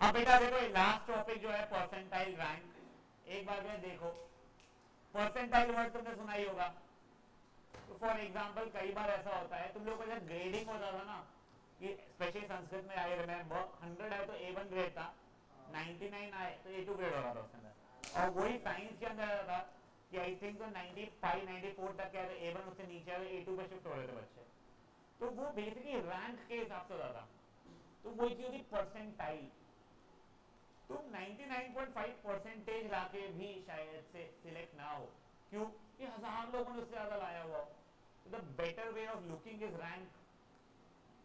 हाँ बेटा देखो लास्ट टॉपिक जो है परसेंटाइल रैंक, एक बार में देखो परसेंटाइल वर्ड तुमने सुना ही होगा। तो फॉर एग्जांपल कई बार ऐसा होता है तुम लोगों को जब ग्रेडिंग होता था ना, कि स्पेशली संस्कृत में आई रिमेम्बर 100 आए तो A1 ग्रेड था, 99 आए तो A2 ग्रेड हो रहा था उसके अंदर। और वही साइंस के अंदर आता था कि आई थिंक तो 95 94 तक क्या था A1 उससे नीचे आए तो A2 पे शिफ्ट हो रहे थे बच्चे। तो वो बेसिकली रैंक के हिसाब से होता था। तो वही चीज होती परसेंटाइल। तुम 99.5 परसेंटेज लाके भी शायद से सिलेक्ट ना हो, क्यों कि 1000 लोगों ने उससे ज्यादा लाया हुआ। The better way of looking is rank.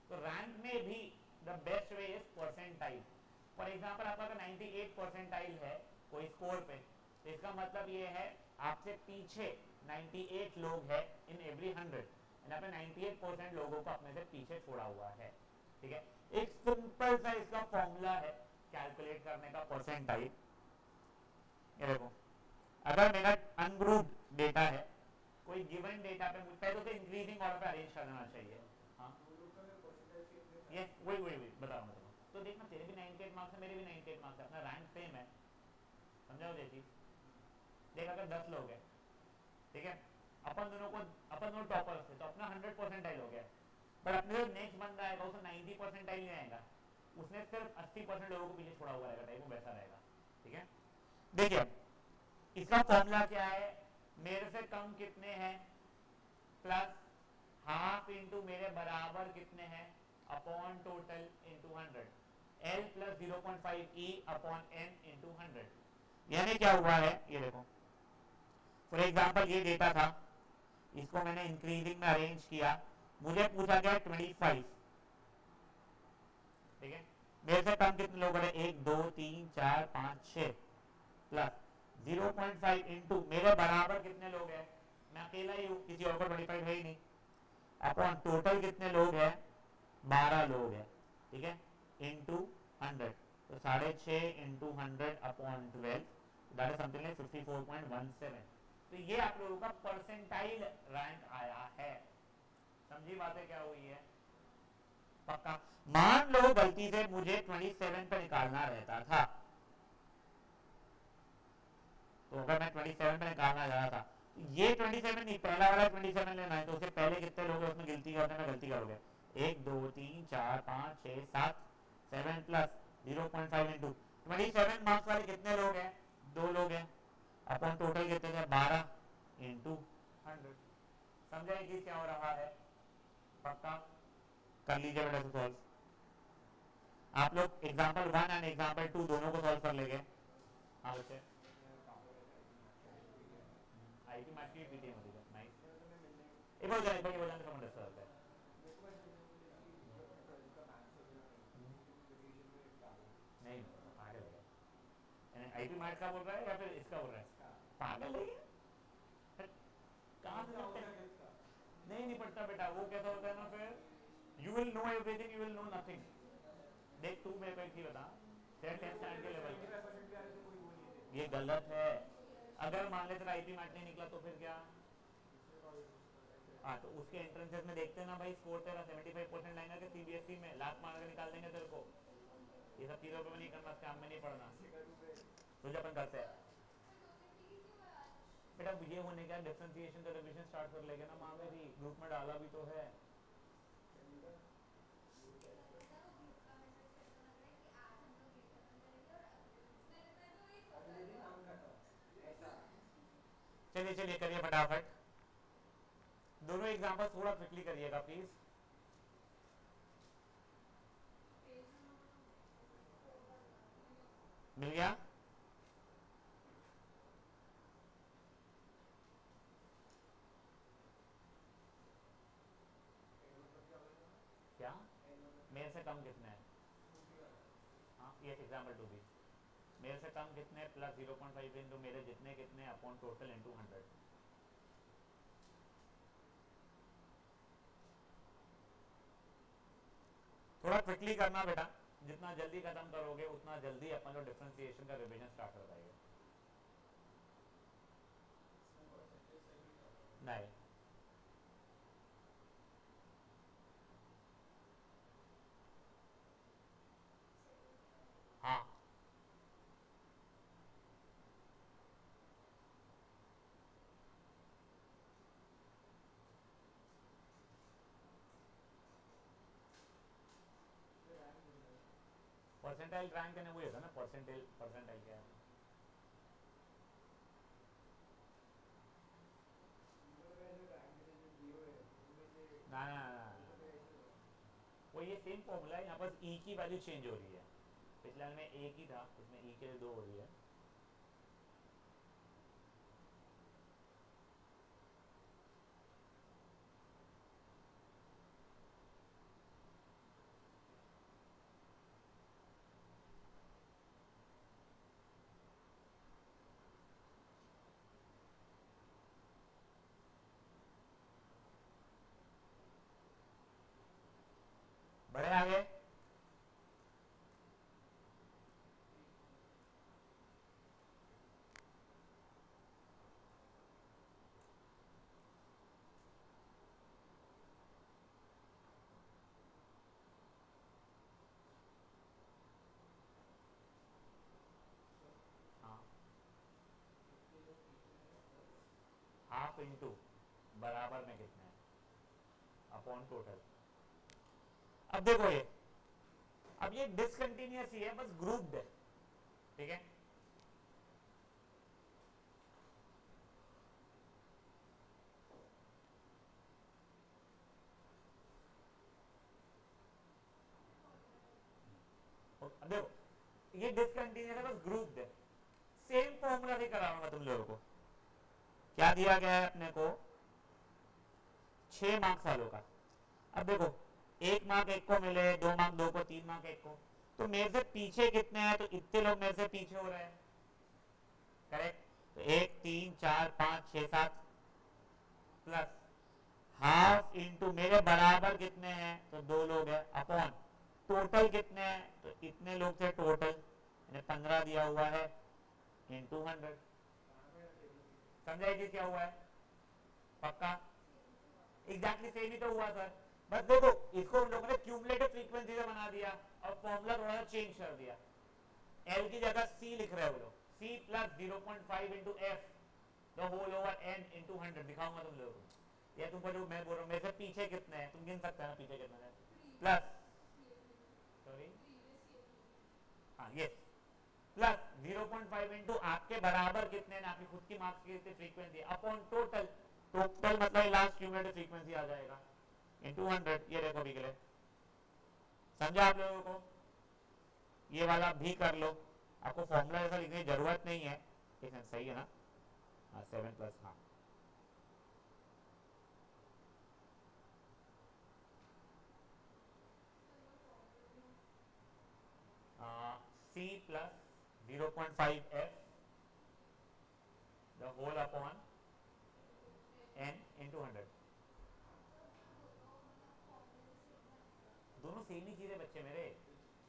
तो रैंक में भी the best way is percentile. For example आपका अगर 98 परसेंटाइल है कोई स्कोर पे, तो इसका मतलब ये है आपसे पीछे 98 लोग हैं इन एवरी 100, एंड आपने 98% लोगों को अपने से पीछे छोड़ा हुआ है। ठीक है, एक सिंपल सा इसका फॉर्मूला है कैलकुलेट करने का परसेंटाइल। ये देखो, अगर मेरा अनग्रुप्ड डेटा है, कोई गिवन डेटा पे पहले तो इंक्रीजिंग ऑर्डर पे अरेंज कर देना चाहिए। हाँ ये वही बताओ मैं तुम्हें। तो देखना तेरे भी 98 मार्क्स है, मेरे भी 98 मार्क्स है, अपना रैंक सेम है। समझाओ ये चीज। देख अगर 10 लोग हैं, ठीक है, अपन दोनों टॉपर्स थे तो अपना 100 परसेंटाइल हो गया। पर अपने जो नेक्स्ट बंदा आएगा उसको 90 परसेंटाइल नहीं आएगा, उसने सिर्फ 80% लोगों को पीछे छोड़ा हुआ रहेगा, टाइप वो वैसा रहेगा। ठीक है, देखिए इसका फॉर्मूला क्या है, मेरे से कम कितने हैं प्लस हाफ इंटू मेरे बराबर कितने हैं upon total into 100, L plus 0.5 E upon N into 100। यानी क्या हुआ है ये देखो, फॉर एग्जाम्पल ये डेटा था, इसको मैंने इंक्रीजिंग में अरेंज किया, मुझे पूछा गया 25। ठीक है, मेरे से कम कितने लोग हैं 1 2 3 4 5 6 प्लस 0.5 इंटू मेरे बराबर कितने लोग हैं, मैं अकेला ही हूँ, किसी और को 25 है ही नहीं, अपॉन टोटल कितने लोग हैं 12 लोग हैं। ठीक है, इंटू 100, तो 6.5 into 100 upon 12, that is something like 54.17। तो ये आप लोगों का परसेंटाइल रैंक आया है। समझी बातें क्या हुई है? पक्का। मान लो गलती से मुझे 27 पे निकालना रहता था, तो अगर मैं 27 पे निकालना चाह रहा था, ये 27 नहीं, पहला वाला 27 लेना है, तो उससे पहले कितने लोग हैं उसमें गिनती करने में गलती करोगे, 1 2 3 4 5 6 7 7 प्लस 0.5 इंटू 27 मार्क्स वाले कितने लोग हैं, 2 लोग हैं, अपन टोटल कितने थे 12 इंटू 100। समझा ये चीज क्या हो रहा है? पक्का कर लीजिए बेटा सॉल्व। आप लोग एग्जाम्पल 1 एंड एग्जाम्पल 2 दोनों को सॉल्व कर लेंगे। हाँ बच्चे आईटी मार्ट की पीटीएम होती है नाइस। एक हो जाए भाई, हो जाने का मतलब सर है। नहीं पागल है, आईटी मार्ट का बोल रहा है या फिर इसका बोल रहा है? पागल है कहाँ से लगता है? नहीं पढ़ता बेटा, वो कैसा होता है ना, फिर you will know everything, you will know nothing. देख तू मेरे को एक चीज बता, तेरे 10th स्टैंडर्ड के लेवल ये गलत है। अगर मान ले तेरा आईटी मार्ट नहीं निकला तो फिर क्या? हाँ तो उसके एंट्रेंसेस में देखते ना भाई, स्कोर तेरा 75% लाएंगे कि सीबीएसई में लाख मार के निकाल देंगे तेरे को। ये सब चीज़ों पे नहीं करना, स्कैम में नहीं पड़ना, तुझे अपन करते हैं बेटा। ये होने का डिफरेंशिएशन का रिवीजन स्टार्ट कर लेंगे ना, माँ मेरी ग्रुप में डाला भी तो है। चलिए चलिए करिए फटाफट, दोनों एग्जांपल थोड़ा क्विकली करिएगा प्लीज। मिल गया? क्या मेरे से कम कितने हैं? हाँ ये एग्जाम्पल 2 भी, मेरे से कम कितने प्लस 0.5 इंटू मेरे जितने कितने अपॉन टोटल इंटू 100। थोड़ा क्विकली करना बेटा, जितना जल्दी खत्म करोगे उतना जल्दी अपन जो डिफरेंशिएशन का रिवीजन स्टार्ट कर पाएंगे। नहीं हाँ परसेंटाइल रैंक है ना, वही होता है ना परसेंटाइल। परसेंटाइल क्या है? ना ना ना, वो ये सेम फॉर्मूला है, यहाँ पर ई की वैल्यू चेंज हो रही है। पिछले में एक ही था, इसमें ई के लिए 2 हो रही है। बढ़े आगे। हाँ, हाफ इंटू बराबर में कितना है अपॉन टोटल। अब देखो ये, अब ये डिसकंटिन्यूअस ही है, बस ग्रुप्ड है, ठीक है। अब देखो ये डिसकंटिन्यूअस है, बस ग्रुप्ड है। सेम फॉर्मूला से कराऊंगा तुम लोगों को। क्या दिया गया है अपने को? 6 मार्क्स वालों का। अब देखो 1 मार्क एक को मिले, 2 मार्क 2 को, 3 मार्क एक को। तो मेरे से पीछे कितने हैं? तो इतने लोग मेरे से पीछे हो रहे हैं, करेक्ट। तो 1 3 4 5 6 7 प्लस हाफ इंटू मेरे बराबर कितने हैं? तो 2 लोग हैं, अपॉन टोटल कितने हैं? तो इतने लोग थे टोटल, 15 दिया हुआ है, इंटू 100। समझाइए क्या हुआ है? पक्का? एग्जैक्टली सेम ही तो हुआ सर। बस देखो इसको उन लोगों ने क्यूमुलेटिव फ्रीक्वेंसी से बना दिया और फॉर्मूला थोड़ा सा चेंज कर दिया। एल की जगह सी लिख रहे हो लोग, C plus 0.5 into F the whole over N into 100। दिखाऊंगा तुम लोगों को। या तुमको जो मैं बोल रहा हूँ, मेरे से पीछे कितने हैं तुम गिन सकते हैं ना, पीछे कितने हैं। प्लस, सॉरी, हाँ ये प्लस 0.5 इंटू आपके बराबर कितने हैं, आपकी खुद की मार्क्स की फ्रीक्वेंसी अपॉन टोटल। टोटल मतलब लास्ट क्यूमुलेटिव फ्रीक्वेंसी आ जाएगा इंटू 100। ये देखो अभी के लिए समझा आप लोगों को? ये वाला भी कर लो, आपको फॉर्मूला ऐसा लिखने की जरूरत नहीं है। सही है ना? हाँ 7 प्लस, हाँ C plus 0.5 F the whole upon N into 100। दोनों सेम ही चीज़ है बच्चे मेरे,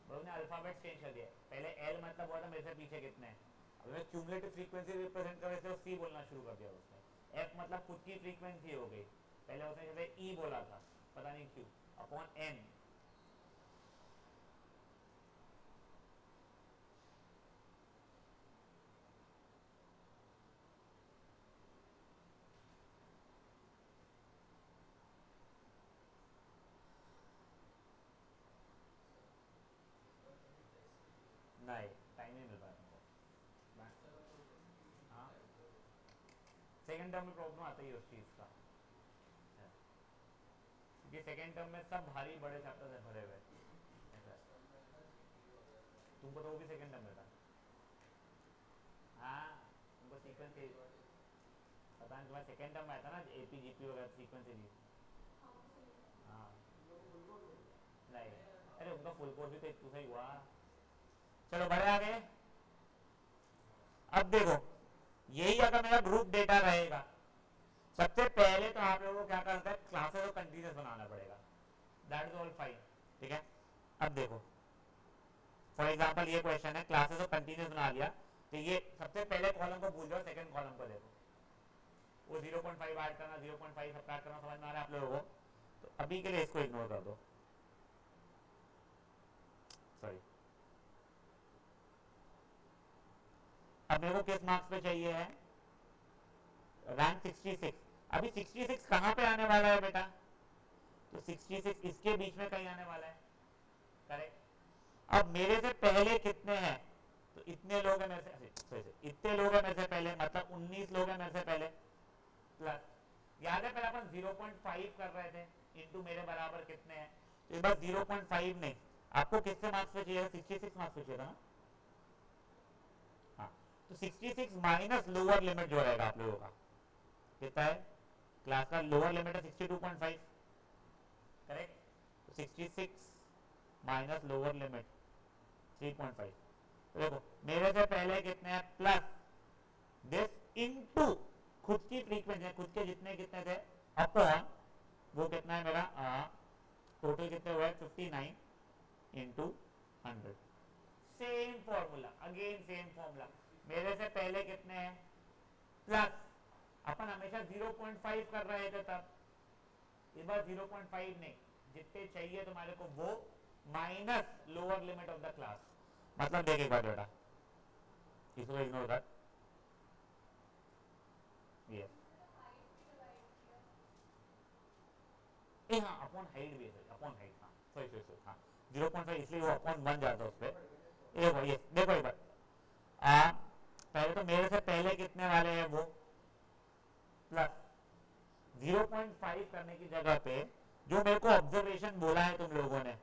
बस ने अल्फाबेट चेंज कर दिया। पहले एल मतलब हुआ था मेरे से पीछे कितने हैं, अब मैं क्यूमुलेटिव फ्रीक्वेंसी रिप्रेजेंट कर रहे थे, सी बोलना शुरू कर दिया उसने। एफ मतलब खुद की फ्रीक्वेंसी हो गई, पहले उसने जैसे ई बोला था, पता नहीं क्यों, अपॉन एन। नहीं, टाइम नहीं मिल पाया तुमको। हाँ, सेकेंड टर्म में प्रॉब्लम आता ही है उस चीज़ का, क्योंकि सेकेंड टर्म में सब भारी बड़े चैप्टर से भरे हुए। तुमको तो वो भी सेकेंड टर्म में था। हाँ, तुमको सीक्वेंस पता नहीं, तुम्हारा सेकेंड टर्म में आया था ना, एपी जीपी वगैरह सीक्वेंस सीरीज। हाँ, नहीं, अरे उनका फुल कोर्स भी तो एक दूसरा ही हुआ। चलो बढ़े आगे। अब देखो यही अगर मेरा ग्रुप डेटा रहेगा, सबसे पहले तो आप लोगों को क्या करना है, क्लासेस को कंटिन्यूस बनाना पड़ेगा। दैट इज ऑल फाइन, ठीक है। अब देखो फॉर एग्जांपल ये क्वेश्चन है, क्लासेस को कंटिन्यूस बना लिया, तो ये सबसे पहले कॉलम को भूल जाओ, सेकंड कॉलम को देखो। वो 0.5 ऐड करना, 0.5 सब्ट्रैक्ट करना समझ में आ रहा है आप लोगों को? तो अभी के लिए इसको इग्नोर कर दो, सॉरी। अब मेरे को किस मार्क्स पे चाहिए है? रैंक 66। अभी 66 कहाँ पे आने वाला है बेटा? तो 66 इसके बीच में कहीं आने वाला है, करेक्ट। अब मेरे से पहले कितने हैं, तो इतने लोग हैं मेरे से, इतने लोग हैं मेरे से पहले, मतलब 19 लोग हैं मेरे से पहले, प्लस याद है पहले अपन 0.5 कर रहे थे, इनटू मेरे बराबर कितने हैं, तो इस बार 0.5 नहीं, आपको कितने मार्क्स पे चाहिए, 66 मार्क्स पे चाहिए था ना, हाँ, तो 66 माइनस लोअर लिमिट जो रहेगा आप लोगों का कितना है, क्लास का लोअर लिमिट है 62.5, करेक्ट, तो 66 माइनस लोअर लिमिट 3.5, तो देखो मेरे से पहले कितने हैं प्लस दिस इनटू खुद की फ्रीक्वेंसी, खुद के जितने कितने थे अपॉन वो कितना है मेरा, टोटल कितने हुए 59 into 100, same formula, again same formula, मेरे से पहले कितने हैं प्लस, अपन हमेशा 0.5 कर रहे थे तब, इस बार 0.5 नहीं, जितने चाहिए तुम्हारे को वो minus lower limit of the class, मतलब देख एक बार बेटा, इसको इग्नोर कर, ये हाँ अपॉन हाइट भी है, अपॉन हाइट, हाँ सही, हाँ 0.5 इसलिए वो अपॉन बन जाता है उस पर, ये देखो एक बार, पहले तो मेरे से पहले कितने वाले हैं वो प्लस 0.5 करने की जगह पे जो मेरे को ऑब्जर्वेशन बोला है तुम लोगों ने,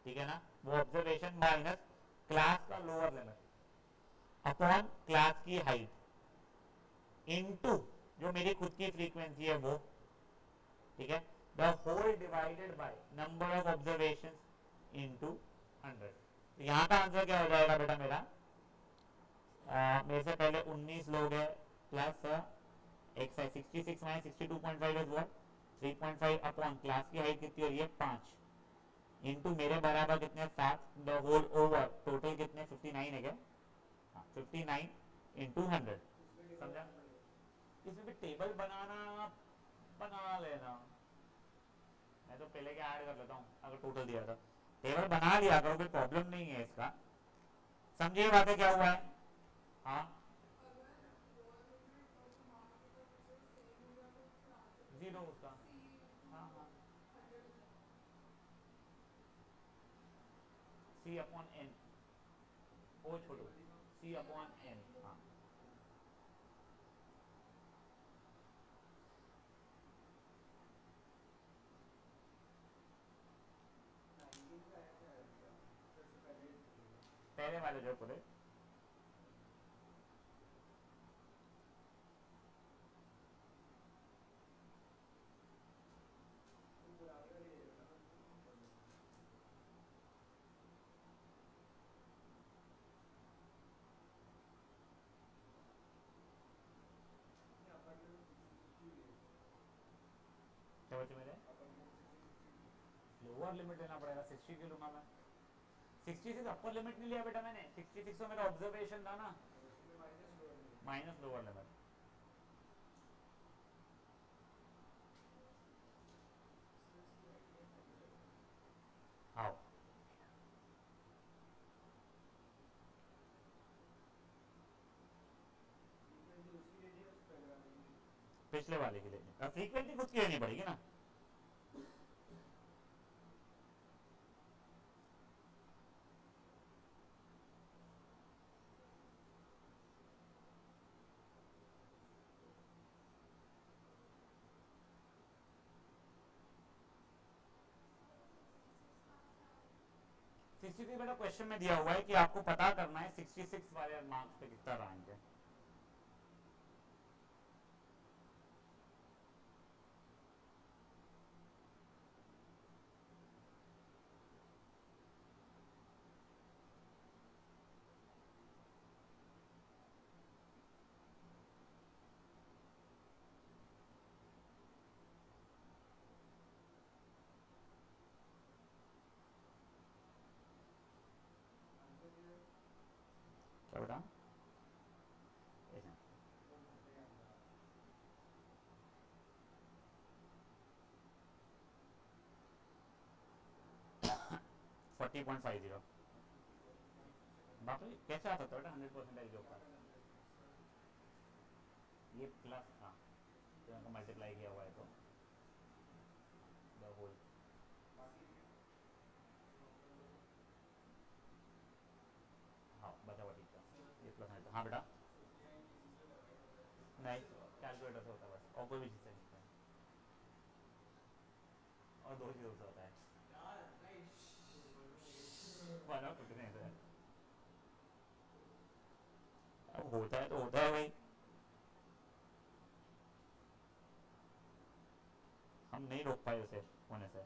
ठीक है ना, वो ऑब्जर्वेशन माइनस क्लास का लोअर लिमिट अपॉन क्लास की हाइट इनटू जो मेरी खुद की फ्रीक्वेंसी है वो, ठीक है, the whole divided by number of observations into 100, तो यहाँ का आंसर क्या हो जाएगा बेटा मेरा, मेरे से पहले 19 लोग हैं प्लस एक 66 minus 62.5 is what 3.5 upon class की हाइट कितनी हो रही है 5 इनटू मेरे बराबर कितने 7, द होल ओवर टोटल कितने 59 है क्या, हाँ 59 इंटू 100, समझा, इसमें भी टेबल बनाना बना लेना, मैं तो पहले के ऐड कर लेता हूँ अगर टोटल दिया था, टेबल बना लिया करो, कोई प्रॉब्लम नहीं है इसका, समझिए बातें क्या हुआ है, हाँ जीरो उसका, हाँ हाँ सी अपॉन एन, ओ छोड़ो सी अपॉन एन, हाँ पहले वाले जो पूरे, क्या बचे मेरे, लोअर लिमिट लेना पड़ेगा 60 की लूंगा मैं, 66 अपर लिमिट नहीं लिया बेटा मैंने, 66 तो मेरा ऑब्जर्वेशन था ना, माइनस लोअर लिमिट, हाउ पिछले वाले के लिए फ्रीक्वेंसी खुद की लेनी पड़ेगी ना, सिक्सटी बेटा क्वेश्चन में दिया हुआ है कि आपको पता करना है 66 वाले मार्क्स पे कितना रैंक है, क्या बेटा 40.50, बाप रे कैसे आ सकता है बेटा 100% के ऊपर, ये प्लस था तो मल्टीप्लाई किया हुआ है तो द होल, हाँ बेटा, नहीं कैलकुलेटर से होता है बस, और कोई भी चीज़ से नहीं होता है। और दो चीज़ों से होता है, मानो कितने से। अब होता है तो होता है भाई, हम नहीं रोक पाए उसे होने से।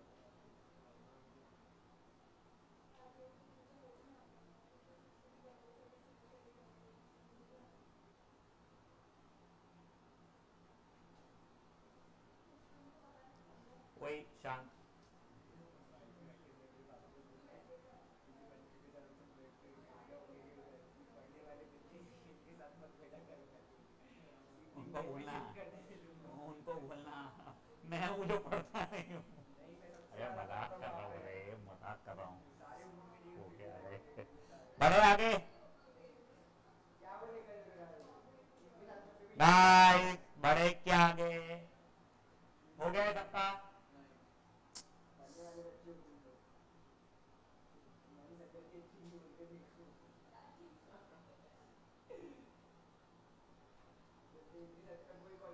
वही शांत। उनको बोलना, उनको बोलना मैं हूँ जो पढ़ता नहीं हूँ। अरे मजाक कर रहा हूँ रे, मजाक कर रहा हूँ। हो गया अरे, बढ़े आगे। नाइस, बढ़े क्या आगे, हो गया है सबका।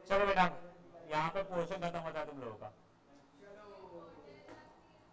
चलो बेटा, यहाँ पे पोर्शन खत्म होता है।